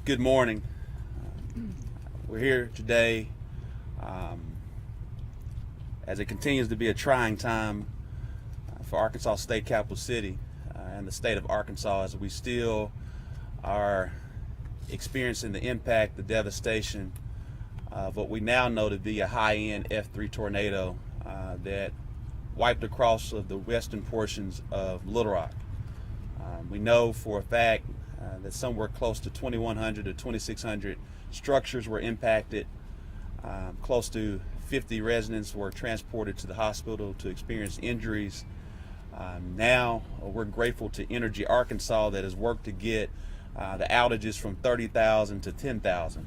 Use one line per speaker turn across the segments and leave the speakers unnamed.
Good morning. We're here today as it continues to be a trying time for Arkansas State Capital City and the state of Arkansas, as we still are experiencing the impact, the devastation of what we now know to be a high-end F3 tornado that wiped across the western portions of Little Rock. We know for a fact that somewhere close to 2,100 to 2,600 structures were impacted. Close to 50 residents were transported to the hospital to experience injuries. Now we're grateful to Energy Arkansas that has worked to get the outages from 30,000 to 10,000,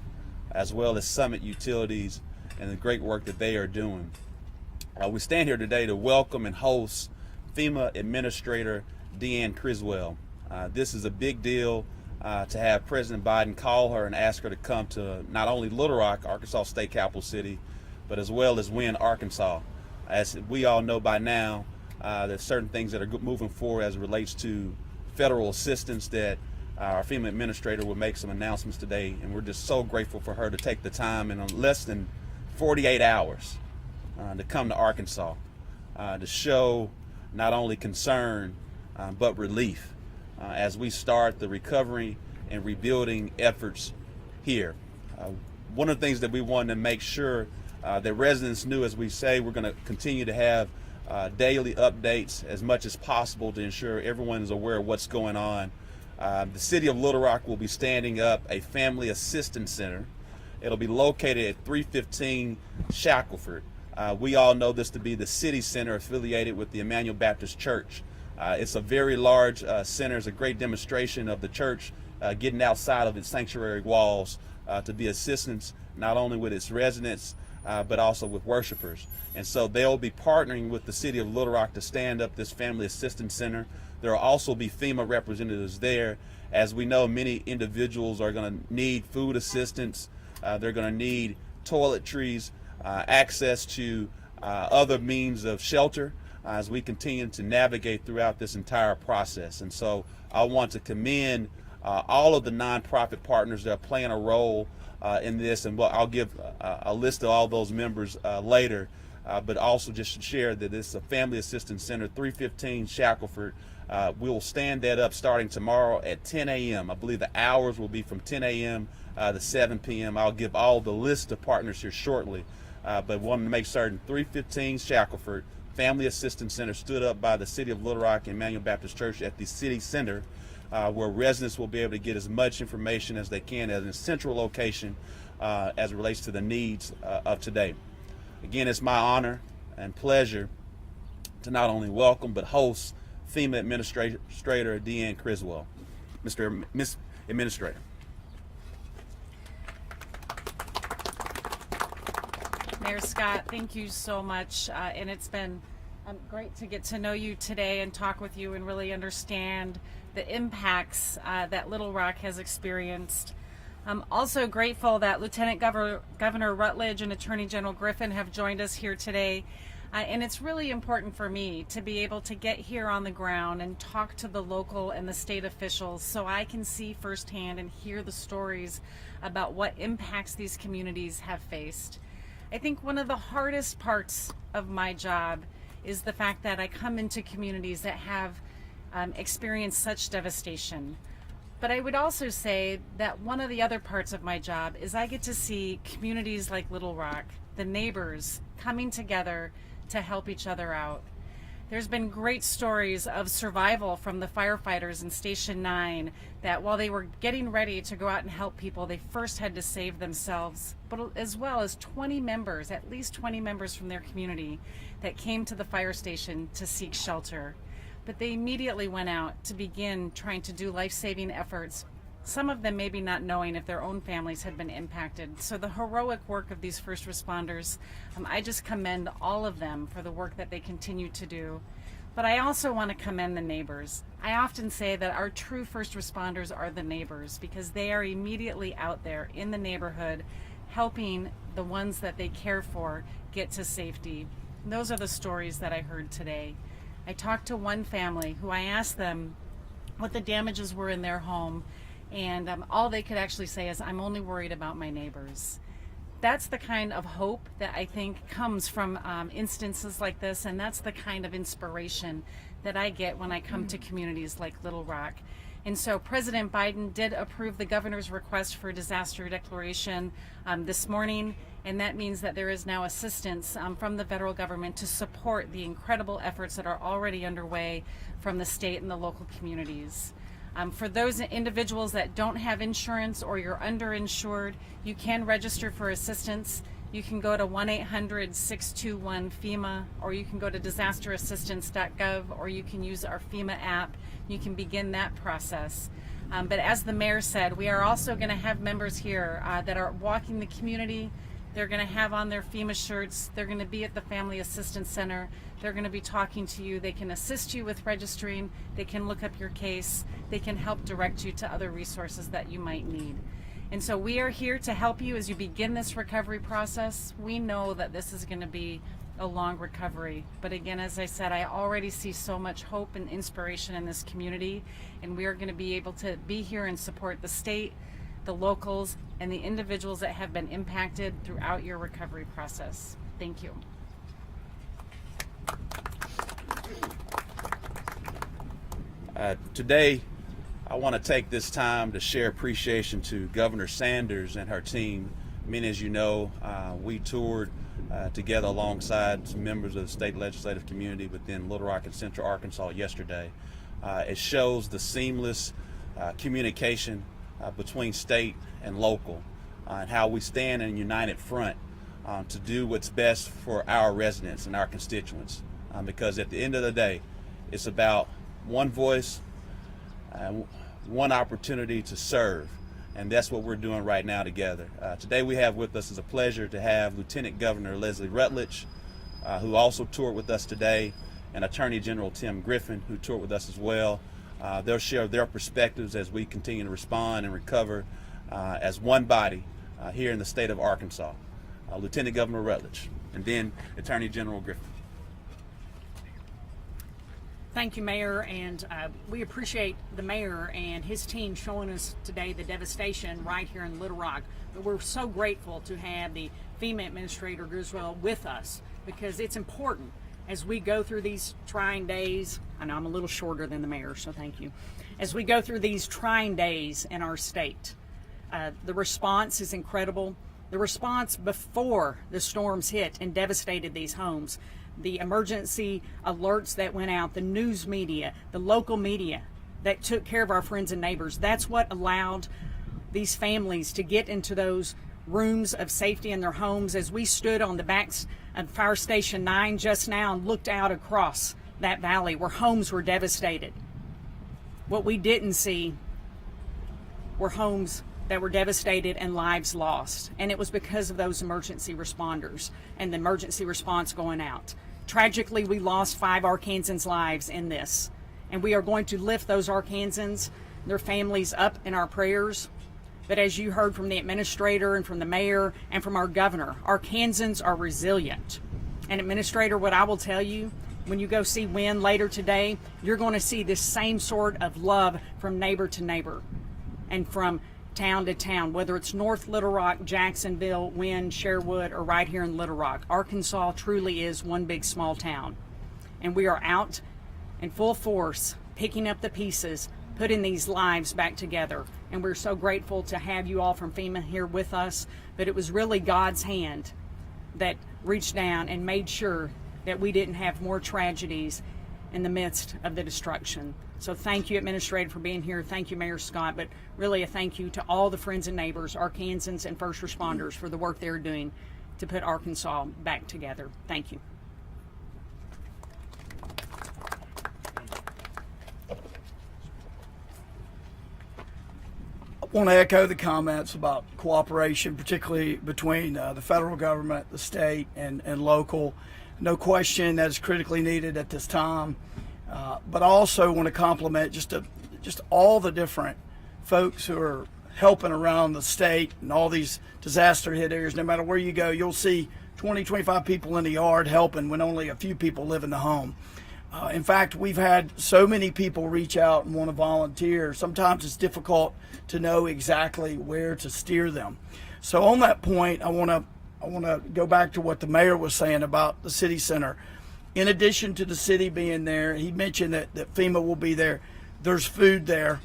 as well as Summit Utilities and the great work that they are doing. We stand here today to welcome and host FEMA Administrator Deanne Criswell. This is a big deal to have President Biden call her and ask her to come to not only Little Rock, Arkansas State Capital City, but as well as Wynne, Arkansas. As we all know by now, there's certain things that are moving forward as it relates to federal assistance that our FEMA Administrator will make some announcements today, and we're just so grateful for her to take the time in less than 48 hours to come to Arkansas to show not only concern but relief as we start the recovery and rebuilding efforts here. One of the things that we wanted to make sure that residents knew, as we say, we're going to continue to have daily updates as much as possible to ensure everyone is aware of what's going on. The city of Little Rock will be standing up a family assistance center. It'll be located at 315 Shackelford. We all know this to be the city center affiliated with the Emmanuel Baptist Church. It's a very large center. It's a great demonstration of the church getting outside of its sanctuary walls to be assistance not only with its residents but also with worshipers. And so they'll be partnering with the city of Little Rock to stand up this family assistance center. There will also be FEMA representatives there. As we know, many individuals are going to need food assistance. They're going to need toiletries, access to other means of shelter as we continue to navigate throughout this entire process. And so I want to commend all of the nonprofit partners that are playing a role in this, and I'll give a list of all those members later, but also just to share that this is a Family Assistance Center, 315 Shackelford. We will stand that up starting tomorrow at 10 a.m. I believe the hours will be from 10 a.m. To 7 p.m. I'll give all the list of partners here shortly, but wanted to make certain 315 Shackelford Family Assistance Center stood up by the City of Little Rock Emmanuel Baptist Church at the city center, where residents will be able to get as much information as they can at a central location as it relates to the needs of today. Again, it's my honor and pleasure to not only welcome but host FEMA Administrator Deanne Criswell. Miss Administrator.
Mayor Scott, thank you so much, and it's been great to get to know you today and talk with you and really understand the impacts that Little Rock has experienced. I'm also grateful that Lieutenant Governor Rutledge and Attorney General Griffin have joined us here today, and it's really important for me to be able to get here on the ground and talk to the local and the state officials so I can see firsthand and hear the stories about what impacts these communities have faced. I think one of the hardest parts of my job is the fact that I come into communities that have experienced such devastation. But I would also say that one of the other parts of my job is I get to see communities like Little Rock, the neighbors, coming together to help each other out. There's been great stories of survival from the firefighters in Station 9 that while they were getting ready to go out and help people, they first had to save themselves, but as well as 20 members, at least 20 members from their community that came to the fire station to seek shelter. But they immediately went out to begin trying to do life-saving efforts, some of them maybe not knowing if their own families had been impacted. So the heroic work of these first responders, I just commend all of them for the work that they continue to do. But I also want to commend the neighbors. I often say that our true first responders are the neighbors because they are immediately out there in the neighborhood helping the ones that they care for get to safety. And those are the stories that I heard today. I talked to one family who I asked them what the damages were in their home, and all they could actually say is, "I'm only worried about my neighbors." That's the kind of hope that I think comes from instances like this, and that's the kind of inspiration that I get when I come to communities like Little Rock. And so President Biden did approve the governor's request for disaster declaration this morning, and that means that there is now assistance from the federal government to support the incredible efforts that are already underway from the state and the local communities. For those individuals that don't have insurance or you're underinsured, you can register for assistance. You can go to 1-800-621-FEMA, or you can go to disasterassistance.gov, or you can use our FEMA app. You can begin that process. But as the mayor said, we are also going to have members here that are walking the community. They're going to have on their FEMA shirts. They're going to be at the Family Assistance Center. They're going to be talking to you. They can assist you with registering. They can look up your case. They can help direct you to other resources that you might need. And so we are here to help you as you begin this recovery process. We know that this is going to be a long recovery. But again, as I said, I already see so much hope and inspiration in this community. And we are going to be able to be here and support the state, the locals, and the individuals that have been impacted throughout your recovery process. Thank you.
Today, I want to take this time to share appreciation to Governor Sanders and her team. Many, as you know, we toured together alongside some members of the state legislative community within Little Rock and Central Arkansas yesterday. It shows the seamless communication between state and local, and how we stand in a united front to do what's best for our residents and our constituents. Because at the end of the day, it's about one voice, one opportunity to serve, and that's what we're doing right now together. Today we have with us, it's a pleasure to have Lieutenant Governor Leslie Rutledge, who also toured with us today, and Attorney General Tim Griffin, who toured with us as well. They'll share their perspectives as we continue to respond and recover as one body here in the state of Arkansas. Lieutenant Governor Rutledge, and then Attorney General Griffin.
Thank you, Mayor, and we appreciate the Mayor and his team showing us today the devastation right here in Little Rock. But we're so grateful to have the FEMA Administrator Griswold with us, because it's important as we go through these trying days. I know I'm a little shorter than the Mayor, so thank you. As we go through these trying days in our state, the response is incredible. The response before the storms hit and devastated these homes, the emergency alerts that went out, the news media, the local media that took care of our friends and neighbors, that's what allowed these families to get into those rooms of safety in their homes. As we stood on the backs of Fire Station 9 just now and looked out across that valley where homes were devastated, what we didn't see were homes that were devastated and lives lost. And it was because of those emergency responders and the emergency response going out. Tragically, we lost 5 Arkansans' lives in this. And we are going to lift those Arkansans, their families, up in our prayers. But as you heard from the administrator and from the mayor and from our governor, Arkansans are resilient. And Administrator, what I will tell you, when you go see Wynn later today, you're going to see this same sort of love from neighbor to neighbor and from town to town, whether it's North Little Rock, Jacksonville, Wynn, Sherwood, or right here in Little Rock. Arkansas truly is one big small town. And we are out in full force, picking up the pieces, putting these lives back together. And we're so grateful to have you all from FEMA here with us. But it was really God's hand that reached down and made sure that we didn't have more tragedies in the midst of the destruction. So thank you, Administrator, for being here. Thank you, Mayor Scott, but really a thank you to all the friends and neighbors, Arkansans and first responders, for the work they're doing to put Arkansas back together. Thank you.
I want to echo the comments about cooperation, particularly between the federal government, the state, and local. No question that is critically needed at this time. But I also want to compliment just all the different folks who are helping around the state and all these disaster hit areas. No matter where you go, you'll see 20, 25 people in the yard helping when only a few people live in the home. In fact, we've had so many people reach out and want to volunteer. Sometimes it's difficult to know exactly where to steer them. So on that point, I want to go back to what the mayor was saying about the city center. In addition to the city being there, he mentioned that FEMA will be there. There's food there.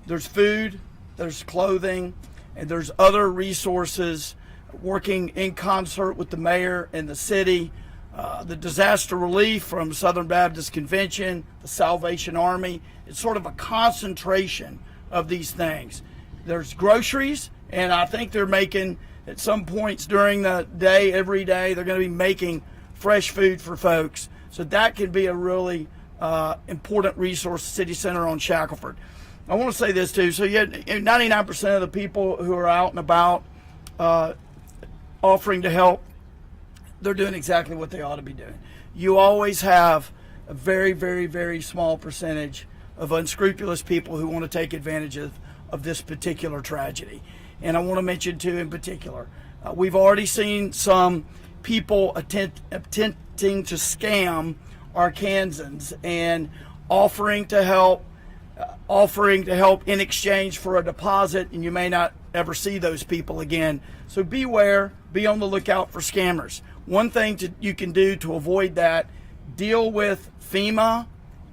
There's food, there's clothing, and there's other resources working in concert with the mayor and the city. The disaster relief from Southern Baptist Convention, the Salvation Army. It's sort of a concentration of these things. There's groceries, and I think they're making, at some points during the day, every day, they're going to be making fresh food for folks. So that could be a really important resource, City Center on Shackelford. I want to say this too. So you had 99% of the people who are out and about offering to help, they're doing exactly what they ought to be doing. You always have a very, very, very small percentage of unscrupulous people who want to take advantage of this particular tragedy. And I want to mention two in particular. We've already seen some people attempting to scam Arkansans and offering to help in exchange for a deposit, and you may not ever see those people again. So beware, be on the lookout for scammers. One thing you can do to avoid that, deal with FEMA,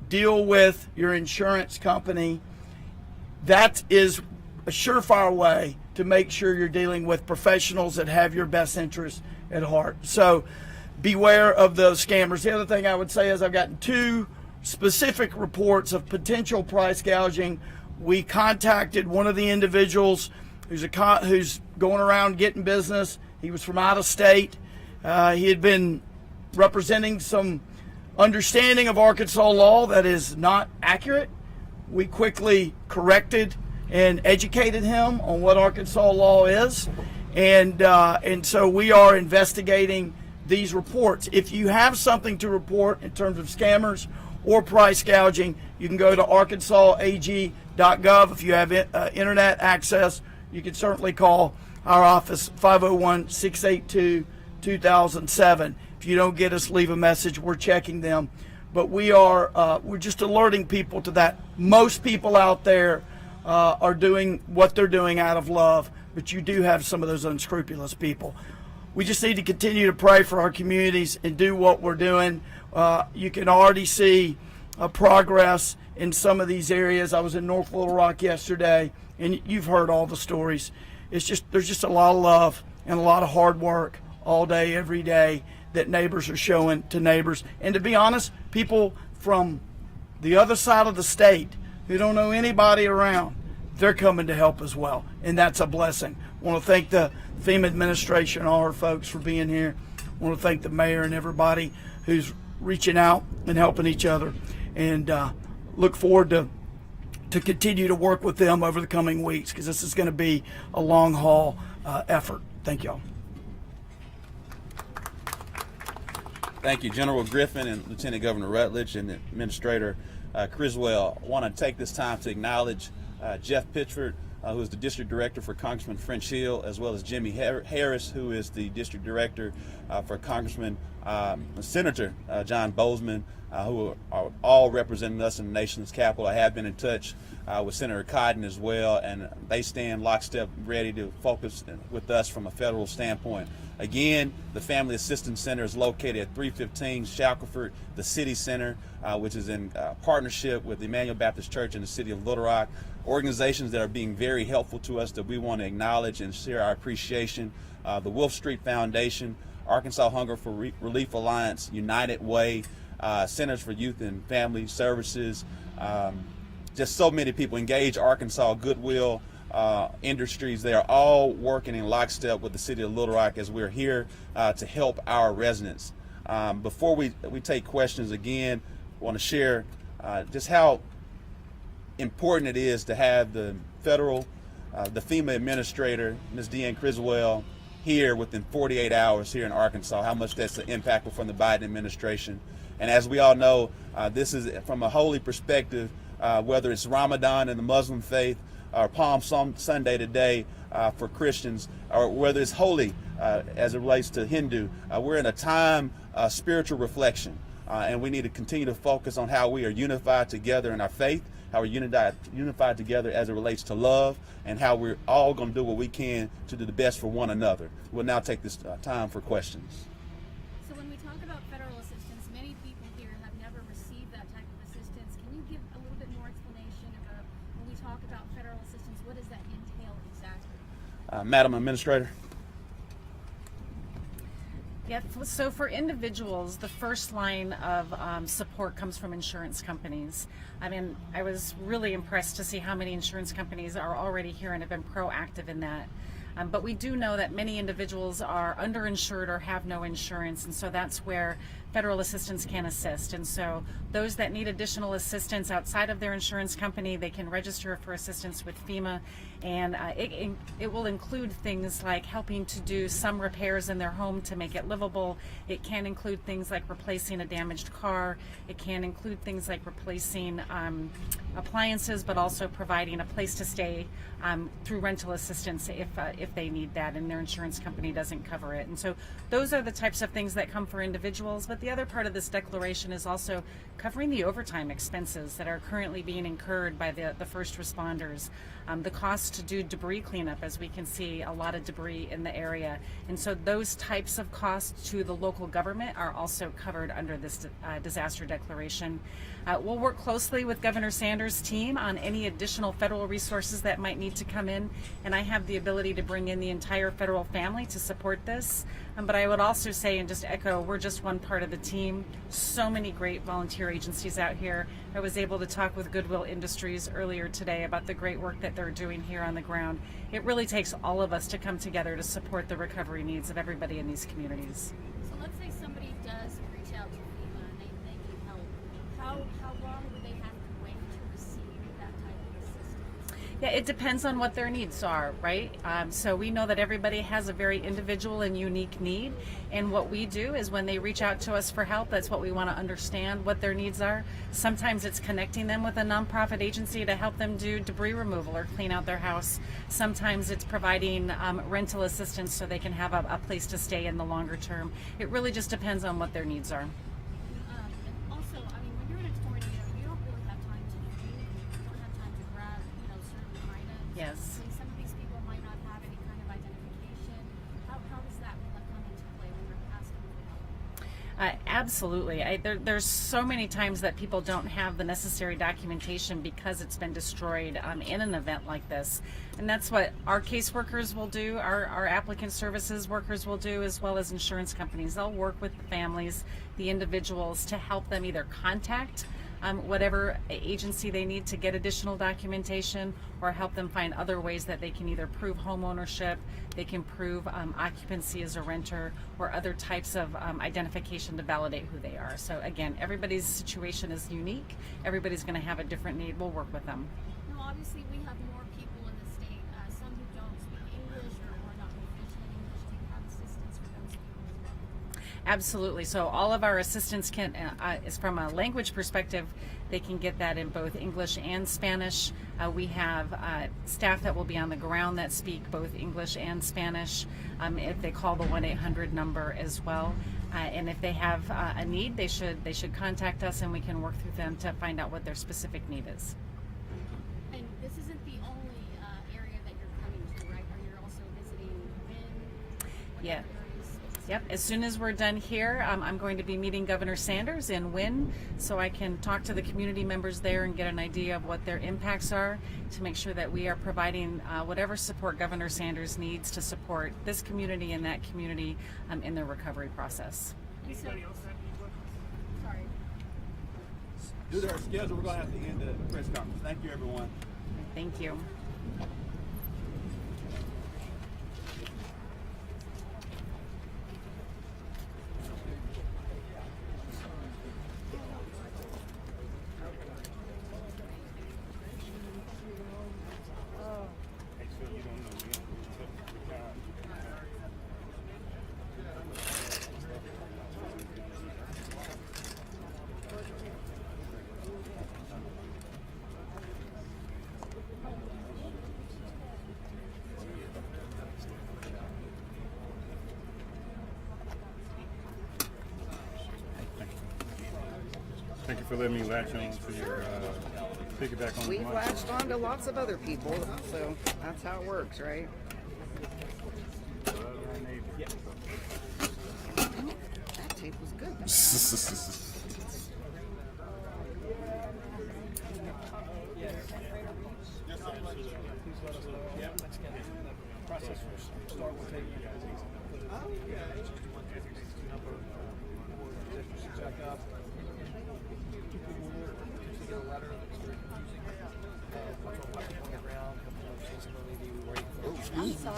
deal with your insurance company. That is a surefire way to make sure you're dealing with professionals that have your best interests at heart. So beware of those scammers. The other thing I would say is I've gotten two specific reports of potential price gouging. We contacted one of the individuals who's going around getting business. He was from out of state. He had been representing some understanding of Arkansas law that is not accurate. We quickly corrected and educated him on what Arkansas law is, and so we are investigating these reports. If you have something to report in terms of scammers or price gouging, you can go to arkansasag.gov. If you have internet access, you can certainly call our office, 501-682-2007. If you don't get us, leave a message. We're checking them. But we're just alerting people to that. Most people out there are doing what they're doing out of love, but you do have some of those unscrupulous people. We just need to continue to pray for our communities and do what we're doing. You can already see progress in some of these areas. I was in North Little Rock yesterday, and you've heard all the stories. There's just a lot of love and a lot of hard work all day, every day that neighbors are showing to neighbors. And to be honest, people from the other side of the state who don't know anybody around, they're coming to help as well. And that's a blessing. I want to thank the FEMA Administration, all our folks for being here. I want to thank the mayor and everybody who's reaching out and helping each other. And look forward to continue to work with them over the coming weeks, because this is going to be a long haul effort. Thank y'all.
Thank you, General Griffin and Lieutenant Governor Rutledge and Administrator Criswell. I want to take this time to acknowledge Jeff Pitchford, who is the District Director for Congressman French Hill, as well as Jimmy Harris, who is the District Director for Congressman Senator John Bozeman, who are all representing us in the nation's capital. I have been in touch with Senator Cotton as well, and they stand lockstep ready to focus with us from a federal standpoint. Again, the Family Assistance Center is located at 315 Shackelford, the City Center, which is in partnership with the Emmanuel Baptist Church in the city of Little Rock. Organizations that are being very helpful to us that we want to acknowledge and share our appreciation. The Wolf Street Foundation, Arkansas Hunger for Relief Alliance, United Way, Centers for Youth and Family Services, just so many people. Engage Arkansas, Goodwill Industries. They are all working in lockstep with the city of Little Rock as we're here to help our residents. Before we take questions, again, I want to share just how important it is to have the federal, the FEMA administrator, Ms. Deanne Criswell, here within 48 hours here in Arkansas, how much that's impactful from the Biden administration. And as we all know, this is from a holy perspective, whether it's Ramadan in the Muslim faith or Palm Sunday today for Christians, or whether it's holy as it relates to Hindu. We're in a time of spiritual reflection. and we need to continue to focus on how we are unified together in our faith, how we're unified together as it relates to love, and how we're all going to do what we can to do the best for one another. We'll now take this time for questions.
So when we talk about federal assistance, many people here have never received that type of assistance. Can you give a little bit more explanation about when we talk about federal assistance, what does that entail exactly?
Madam Administrator.
Yeah, so for individuals, the first line of support comes from insurance companies. I mean, I was really impressed to see how many insurance companies are already here and have been proactive in that. But we do know that many individuals are underinsured or have no insurance, and so that's where federal assistance can assist. And so those that need additional assistance outside of their insurance company, they can register for assistance with FEMA, and it will include things like helping to do some repairs in their home to make it livable. It can include things like replacing a damaged car. It can include things like replacing appliances, but also providing a place to stay through rental assistance if they need that and their insurance company doesn't cover it. And so those are the types of things that come for individuals. But the other part of this declaration is also covering the overtime expenses that are currently being incurred by the first responders. The cost to do debris cleanup, as we can see a lot of debris in the area. And so those types of costs to the local government are also covered under this disaster declaration. We'll work closely with Governor Sanders' team on any additional federal resources that might need to come in, and I have the ability to bring in the entire federal family to support this. But I would also say, and just echo, we're just one part of the team. So many great volunteer agencies out here. I was able to talk with Goodwill Industries earlier today about the great work that they're doing here on the ground. It really takes all of us to come together to support the recovery needs of everybody in these communities.
So let's say somebody does reach out to FEMA and they need help. How long would they have to wait to receive that type of assistance?
Yeah, it depends on what their needs are, right? So we know that everybody has a very individual and unique need, and what we do is when they reach out to us for help, that's what we want to understand what their needs are. Sometimes it's connecting them with a nonprofit agency to help them do debris removal or clean out their house. Sometimes it's providing rental assistance so they can have a place to stay in the longer term. It really just depends on what their needs are.
And also, I mean, when you're in a tornado, you don't really have time to feed. You don't have time to grab, certain items.
Yes.
I mean, some of these people might not have any kind of identification. How does that come into play when you're asking for help?
Absolutely. There's so many times that people don't have the necessary documentation because it's been destroyed in an event like this. And that's what our caseworkers will do, our applicant services workers will do, as well as insurance companies. They'll work with the families, the individuals, to help them either contact whatever agency they need to get additional documentation, or help them find other ways that they can either prove home ownership, they can prove occupancy as a renter, or other types of identification to validate who they are. So again, everybody's situation is unique. Everybody's going to have a different need. We'll work with them.
Now, obviously, we have more people in the state, some who don't speak English or are not proficient in English. Do you have assistance for those people as well?
Absolutely. So all of our assistance can, is from a language perspective, they can get that in both English and Spanish. We have staff that will be on the ground that speak both English and Spanish if they call the 1-800 number as well. And if they have a need, they should contact us, and we can work through them to find out what their specific need is.
And this isn't the only area that you're coming to, right? Or you're also visiting Wynn?
Yeah. Yep. As soon as we're done here, I'm going to be meeting Governor Sanders in Wynn, so I can talk to the community members there and get an idea of what their impacts are, to make sure that we are providing whatever support Governor Sanders needs to support this community and that community in their recovery process.
Anybody else have any questions? Sorry.
Due to our schedule, we're going to have to end the press conference. Thank you, everyone.
Thank you.
Thank you for letting me latch on to your piggyback on
We've
my
latched on to lots of other people, so that's how it works, right? That tape was good.
I'm sorry.